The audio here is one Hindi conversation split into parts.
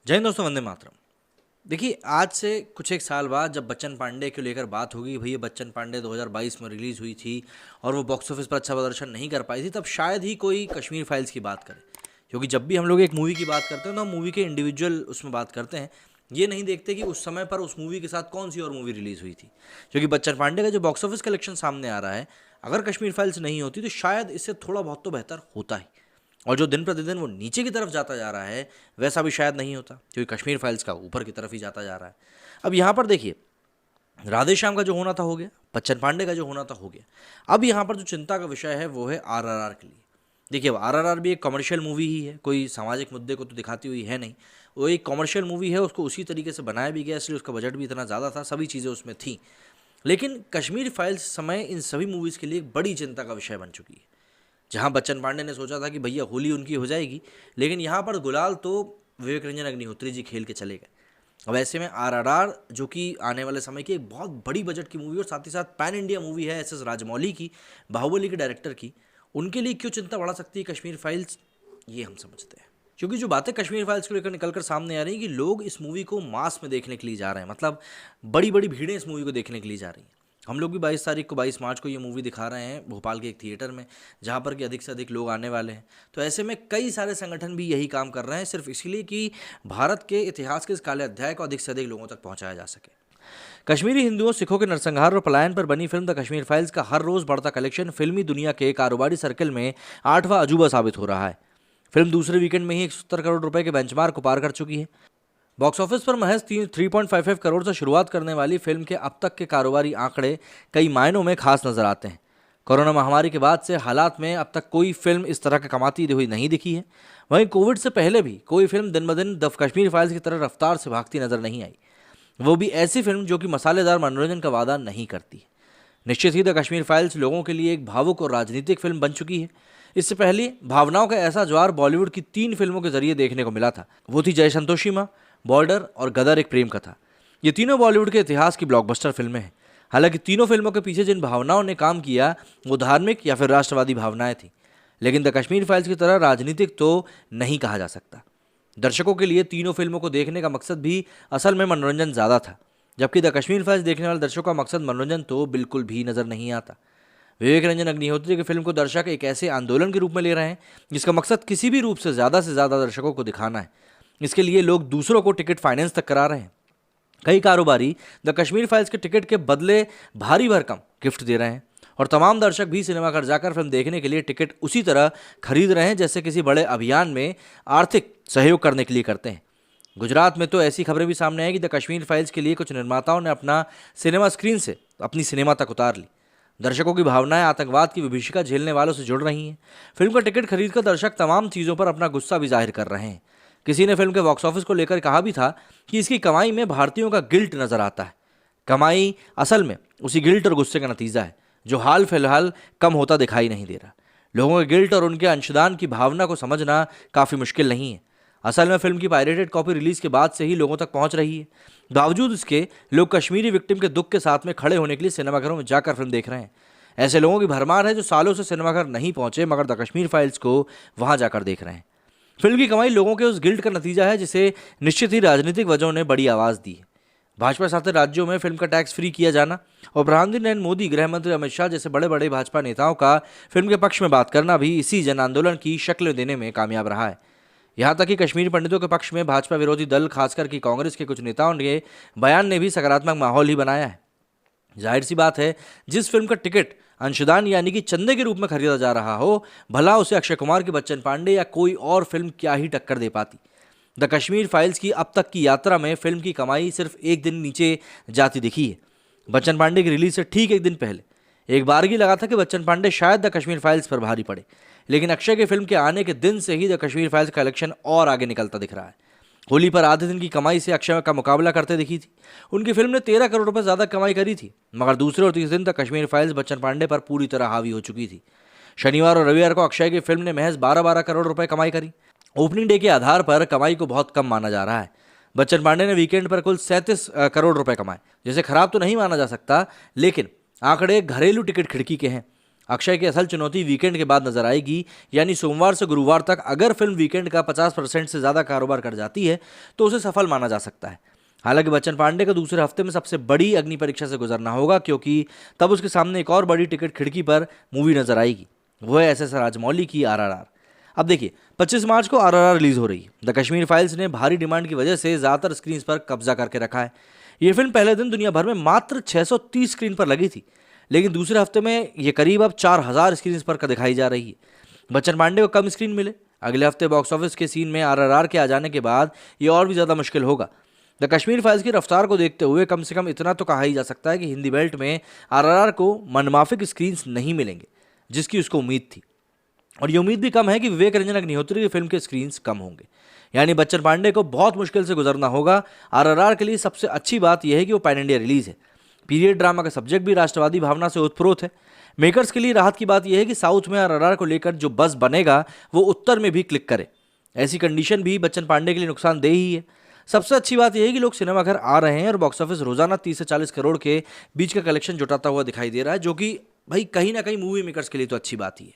जय हिंद दोस्तों, वंदे मातरम। देखिए, आज से कुछ एक साल बाद जब बच्चन पांडे को लेकर बात होगी, भैया बच्चन पांडे 2022 में रिलीज़ हुई थी और वो बॉक्स ऑफिस पर अच्छा प्रदर्शन नहीं कर पाई थी, तब शायद ही कोई कश्मीर फाइल्स की बात करे। क्योंकि जब भी हम लोग एक मूवी की बात करते हैं तो हम मूवी के इंडिविजुअल उसमें बात करते हैं, ये नहीं देखते कि उस समय पर उस मूवी के साथ कौन सी और मूवी रिलीज़ हुई थी। क्योंकि बच्चन पांडे का जो बॉक्स ऑफिस कलेक्शन सामने आ रहा है, अगर कश्मीर फाइल्स नहीं होती तो शायद इससे थोड़ा बहुत तो बेहतर होता ही। और जो दिन प्रतिदिन वो नीचे की तरफ जाता जा रहा है, वैसा भी शायद नहीं होता, क्योंकि कश्मीर फाइल्स का ऊपर की तरफ ही जाता जा रहा है। अब यहाँ पर देखिए, राधे श्याम का जो होना था हो गया, बच्चन पांडे का जो होना था हो गया। अब यहाँ पर जो चिंता का विषय है वो है आरआरआर के लिए। देखिए, अब आरआरआर भी एक कमर्शियल मूवी ही है, कोई सामाजिक मुद्दे को तो दिखाती हुई है नहीं। वो एक कमर्शियल मूवी है, उसको उसी तरीके से बनाया भी गया, इसलिए उसका बजट भी इतना ज़्यादा था, सभी चीज़ें उसमें थी। लेकिन कश्मीर फाइल्स समय इन सभी मूवीज़ के लिए एक बड़ी चिंता का विषय बन चुकी है। जहाँ बच्चन पांडे ने सोचा था कि भैया होली उनकी हो जाएगी, लेकिन यहाँ पर गुलाल तो विवेक रंजन अग्निहोत्री जी खेल के चले गए। अब ऐसे में आरआरआर, जो कि आने वाले समय की एक बहुत बड़ी बजट की मूवी और साथ ही साथ पैन इंडिया मूवी है, एस एस राजमौली की, बाहुबली के डायरेक्टर की, उनके लिए क्यों चिंता बढ़ा सकती है कश्मीर फाइल्स, ये हम समझते हैं। क्योंकि जो बातें कश्मीर फाइल्स को लेकर निकलकर सामने आ रही हैं कि लोग इस मूवी को मास में देखने के लिए जा रहे हैं, मतलब बड़ी बड़ी भीड़ें इस मूवी को देखने के लिए जा रही हैं। हम लोग भी 22 मार्च को ये मूवी दिखा रहे हैं भोपाल के एक थिएटर में, जहाँ पर कि अधिक से अधिक लोग आने वाले हैं। तो ऐसे में कई सारे संगठन भी यही काम कर रहे हैं, सिर्फ इसीलिए कि भारत के इतिहास के इस काले अध्याय को अधिक से अधिक लोगों तक पहुँचाया जा सके। कश्मीरी हिंदुओं सिखों के नरसंहार और पलायन पर बनी फिल्म द कश्मीर फाइल्स का हर रोज बढ़ता कलेक्शन फिल्मी दुनिया के कारोबारी सर्कल में 8वां अजूबा साबित हो रहा है। फिल्म दूसरे वीकेंड में ही 170 करोड़ रुपए के बेंचमार्क को पार कर चुकी है। बॉक्स ऑफिस पर महज 3.55 करोड़ से शुरुआत करने वाली फिल्म के अब तक के कारोबारी आंकड़े कई मायनों में खास नजर आते हैं। कोरोना महामारी के बाद से हालात में अब तक कोई फिल्म इस तरह का कमाती हुई नहीं दिखी है। वहीं कोविड से पहले भी कोई फिल्म दिन ब दिन द कश्मीर फाइल्स की तरह रफ्तार से भागती नजर नहीं आई, वो भी ऐसी फिल्म जो कि मसालेदार मनोरंजन का वादा नहीं करती। निश्चित ही द कश्मीर फाइल्स लोगों के लिए एक भावुक और राजनीतिक फिल्म बन चुकी है। इससे पहले भावनाओं का ऐसा ज्वार बॉलीवुड की 3 फिल्मों के जरिए देखने को मिला था। वो थी जय संतोषी माँ, बॉर्डर और गदर एक प्रेम कथा। ये तीनों बॉलीवुड के इतिहास की ब्लॉकबस्टर फिल्में हैं। हालांकि तीनों फिल्मों के पीछे जिन भावनाओं ने काम किया वो धार्मिक या फिर राष्ट्रवादी भावनाएं थी, लेकिन द कश्मीर फाइल्स की तरह राजनीतिक तो नहीं कहा जा सकता। दर्शकों के लिए तीनों फिल्मों को देखने का मकसद भी असल में मनोरंजन ज़्यादा था, जबकि द कश्मीर फाइल्स देखने वाले दर्शकों का मकसद मनोरंजन तो बिल्कुल भी नज़र नहीं आता। विवेक रंजन अग्निहोत्री की फिल्म को दर्शक एक ऐसे आंदोलन के रूप में ले रहे हैं जिसका मकसद किसी भी रूप से ज़्यादा दर्शकों को दिखाना है। इसके लिए लोग दूसरों को टिकट फाइनेंस तक करा रहे हैं। कई कारोबारी द कश्मीर फाइल्स के टिकट के बदले भारी भरकम गिफ्ट दे रहे हैं और तमाम दर्शक भी सिनेमाघर जाकर फिल्म देखने के लिए टिकट उसी तरह खरीद रहे हैं जैसे किसी बड़े अभियान में आर्थिक सहयोग करने के लिए करते हैं। गुजरात में तो ऐसी खबरें भी सामने आई कि द कश्मीर फाइल्स के लिए कुछ निर्माताओं ने अपना सिनेमा स्क्रीन से अपनी सिनेमा तक उतार ली। दर्शकों की भावनाएं आतंकवाद की विभीषिका झेलने वालों से जुड़ रही हैं। फिल्म का टिकट खरीदकर दर्शक तमाम चीज़ों पर अपना गुस्सा भी जाहिर कर रहे हैं। किसी ने फिल्म के बॉक्स ऑफिस को लेकर कहा भी था कि इसकी कमाई में भारतीयों का गिल्ट नजर आता है। कमाई असल में उसी गिल्ट और गुस्से का नतीजा है जो हाल फिलहाल कम होता दिखाई नहीं दे रहा। लोगों के गिल्ट और उनके अंशदान की भावना को समझना काफ़ी मुश्किल नहीं है। असल में फिल्म की पायरेटेड कॉपी रिलीज के बाद से ही लोगों तक पहुंच रही है। बावजूद इसके लोग कश्मीरी विक्टिम के दुख के साथ में खड़े होने के लिए सिनेमाघरों में जाकर फिल्म देख रहे हैं। ऐसे लोगों की भरमार है जो सालों से सिनेमाघर नहीं पहुंचे मगर द कश्मीर फाइल्स को वहां जाकर देख रहे हैं। फिल्म की कमाई लोगों के उस गिल्ट का नतीजा है जिसे निश्चित ही राजनीतिक वजहों ने बड़ी आवाज़ दी है। भाजपा शासित राज्यों में फिल्म का टैक्स फ्री किया जाना और प्रधानमंत्री नरेंद्र मोदी, गृह मंत्री अमित शाह जैसे बड़े बड़े भाजपा नेताओं का फिल्म के पक्ष में बात करना भी इसी जन आंदोलन की शक्ल देने में कामयाब रहा है। यहाँ तक कि कश्मीरी पंडितों के पक्ष में भाजपा विरोधी दल, खासकर कि कांग्रेस के कुछ नेताओं के बयान ने भी सकारात्मक माहौल ही बनाया है। जाहिर सी बात है, जिस फिल्म का टिकट अंशदान यानी कि चंदे के रूप में खरीदा जा रहा हो, भला उसे अक्षय कुमार की बच्चन पांडे या कोई और फिल्म क्या ही टक्कर दे पाती। द कश्मीर फाइल्स की अब तक की यात्रा में फिल्म की कमाई सिर्फ एक दिन नीचे जाती दिखी है। बच्चन पांडे की रिलीज से ठीक एक दिन पहले एक बारगी लगा था कि बच्चन पांडे शायद द कश्मीर फाइल्स पर भारी पड़े, लेकिन अक्षय की फिल्म के आने के दिन से ही द कश्मीर फाइल्स का कलेक्शन और आगे निकलता दिख रहा है। होली पर आधे दिन की कमाई से अक्षय का मुकाबला करते दिखी थी। उनकी फिल्म ने 13 करोड़ रुपए ज़्यादा कमाई करी थी, मगर दूसरे और तीसरे दिन तक कश्मीर फाइल्स बच्चन पांडे पर पूरी तरह हावी हो चुकी थी। शनिवार और रविवार को अक्षय की फिल्म ने महज 12-12 करोड़ रुपए कमाई करी। ओपनिंग डे के आधार पर कमाई को बहुत कम माना जा रहा है। बच्चन पांडे ने वीकेंड पर कुल 37 करोड़ रुपए कमाए, जिसे खराब तो नहीं माना जा सकता, लेकिन आंकड़े घरेलू टिकट खिड़की के हैं। अक्षय की असल चुनौती वीकेंड के बाद नजर आएगी, यानी सोमवार से गुरुवार तक अगर फिल्म वीकेंड का 50% से ज़्यादा कारोबार कर जाती है तो उसे सफल माना जा सकता है। हालांकि बच्चन पांडे को दूसरे हफ्ते में सबसे बड़ी अग्नि परीक्षा से गुजरना होगा, क्योंकि तब उसके सामने एक और बड़ी टिकट खिड़की पर मूवी नजर आएगी, वो है एस राजमौली की RRR। अब देखिए 25 मार्च को RRR रिलीज हो रही है। द कश्मीर फाइल्स ने भारी डिमांड की वजह से ज़्यादातर स्क्रीन पर कब्जा करके रखा है। ये फिल्म पहले दिन दुनिया भर में मात्र 630 स्क्रीन पर लगी थी, लेकिन दूसरे हफ्ते में ये करीब अब 4000 स्क्रीन पर दिखाई जा रही है। बच्चन पांडे को कम स्क्रीन मिले, अगले हफ्ते बॉक्स ऑफिस के सीन में RRR के आ जाने के बाद ये और भी ज़्यादा मुश्किल होगा। द कश्मीर फाइल्स की रफ्तार को देखते हुए कम से कम इतना तो कहा ही जा सकता है कि हिंदी बेल्ट में RRR को मनमाफिक स्क्रीन्स नहीं मिलेंगे, जिसकी उसको उम्मीद थी। और ये उम्मीद भी कम है कि विवेक रंजन अग्निहोत्री की फिल्म के स्क्रीन्स कम होंगे, यानी बच्चन पांडे को बहुत मुश्किल से गुजरना होगा। RRR के लिए सबसे अच्छी बात यह है कि वो पैन इंडिया रिलीज है। पीरियड ड्रामा का सब्जेक्ट भी राष्ट्रवादी भावना से ओतप्रोत है। मेकर्स के लिए राहत की बात यह है कि साउथ में RRR को लेकर जो बज़ बनेगा वो उत्तर में भी क्लिक करे। ऐसी कंडीशन भी बच्चन पांडे के लिए नुकसानदेह ही है। सबसे अच्छी बात यह है कि लोग सिनेमाघर आ रहे हैं और बॉक्स ऑफिस रोजाना 30 से 40 करोड़ के बीच का कलेक्शन जुटाता हुआ दिखाई दे रहा है, जो कि भाई कहीं ना कहीं मूवी मेकर्स के लिए तो अच्छी बात ही है।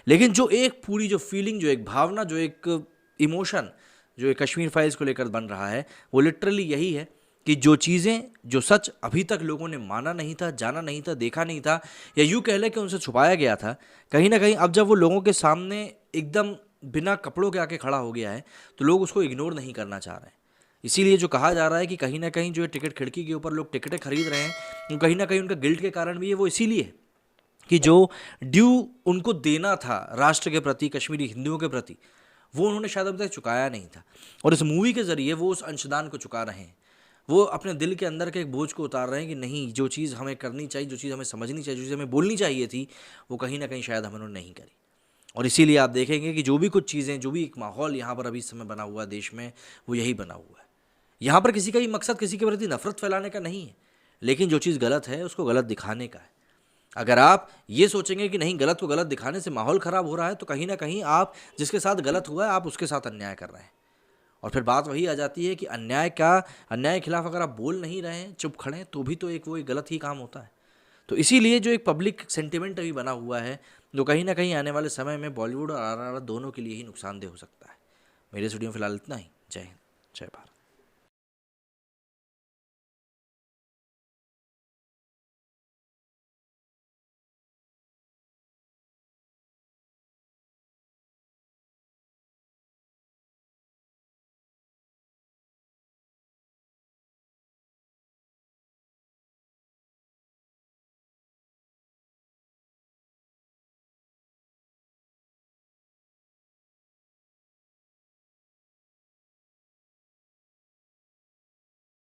लेकिन जो एक पूरी जो फीलिंग, जो एक भावना, जो एक इमोशन जो एक कश्मीर फाइल्स को लेकर बन रहा है, वो लिटरली यही है कि जो चीज़ें, जो सच अभी तक लोगों ने माना नहीं था, जाना नहीं था, देखा नहीं था, या यूँ कह लें कि उनसे छुपाया गया था, कहीं ना कहीं अब जब वो लोगों के सामने एकदम बिना कपड़ों के आके खड़ा हो गया है तो लोग उसको इग्नोर नहीं करना चाह रहे हैं। इसीलिए जो कहा जा रहा है कि कहीं ना कहीं जो टिकट खिड़की के ऊपर लोग टिकटें खरीद रहे हैं, वो कहीं ना कहीं उनका गिल्ट के कारण भी है। वो इसीलिए है कि जो ड्यू उनको देना था राष्ट्र के प्रति, कश्मीरी हिंदुओं के प्रति, वो उन्होंने शायद अभी तक चुकाया नहीं था। और इस मूवी के ज़रिए वो उस अंशदान को चुका रहे हैं। वो अपने दिल के अंदर के एक बोझ को उतार रहे हैं कि नहीं, जो चीज़ हमें करनी चाहिए, जो चीज़ हमें समझनी चाहिए, जो चीज़ हमें बोलनी चाहिए थी, वो कहीं ना कहीं शायद हमने नहीं करी। और इसीलिए आप देखेंगे कि जो भी कुछ चीज़ें, जो भी एक माहौल यहाँ पर अभी इस समय बना हुआ है देश में, वो यही बना हुआ है। यहाँ पर किसी का भी मकसद किसी के प्रति नफरत फैलाने का नहीं है, लेकिन जो चीज़ गलत है उसको गलत दिखाने का है। अगर आप ये सोचेंगे कि नहीं, गलत को गलत दिखाने से माहौल ख़राब हो रहा है, तो कहीं ना कहीं आप जिसके साथ गलत हुआ है आप उसके साथ अन्याय कर रहे हैं। और फिर बात वही आ जाती है कि अन्याय के खिलाफ अगर आप बोल नहीं रहे हैं, चुप खड़े हैं, तो भी तो एक वो एक गलत ही काम होता है। तो इसीलिए जो एक पब्लिक सेंटिमेंट अभी बना हुआ है, जो कहीं ना कहीं आने वाले समय में बॉलीवुड और RRR दोनों के लिए ही नुकसानदेह हो सकता है। मेरे स्टूडियो में फिलहाल इतना ही। जय हिंद, जय भारत।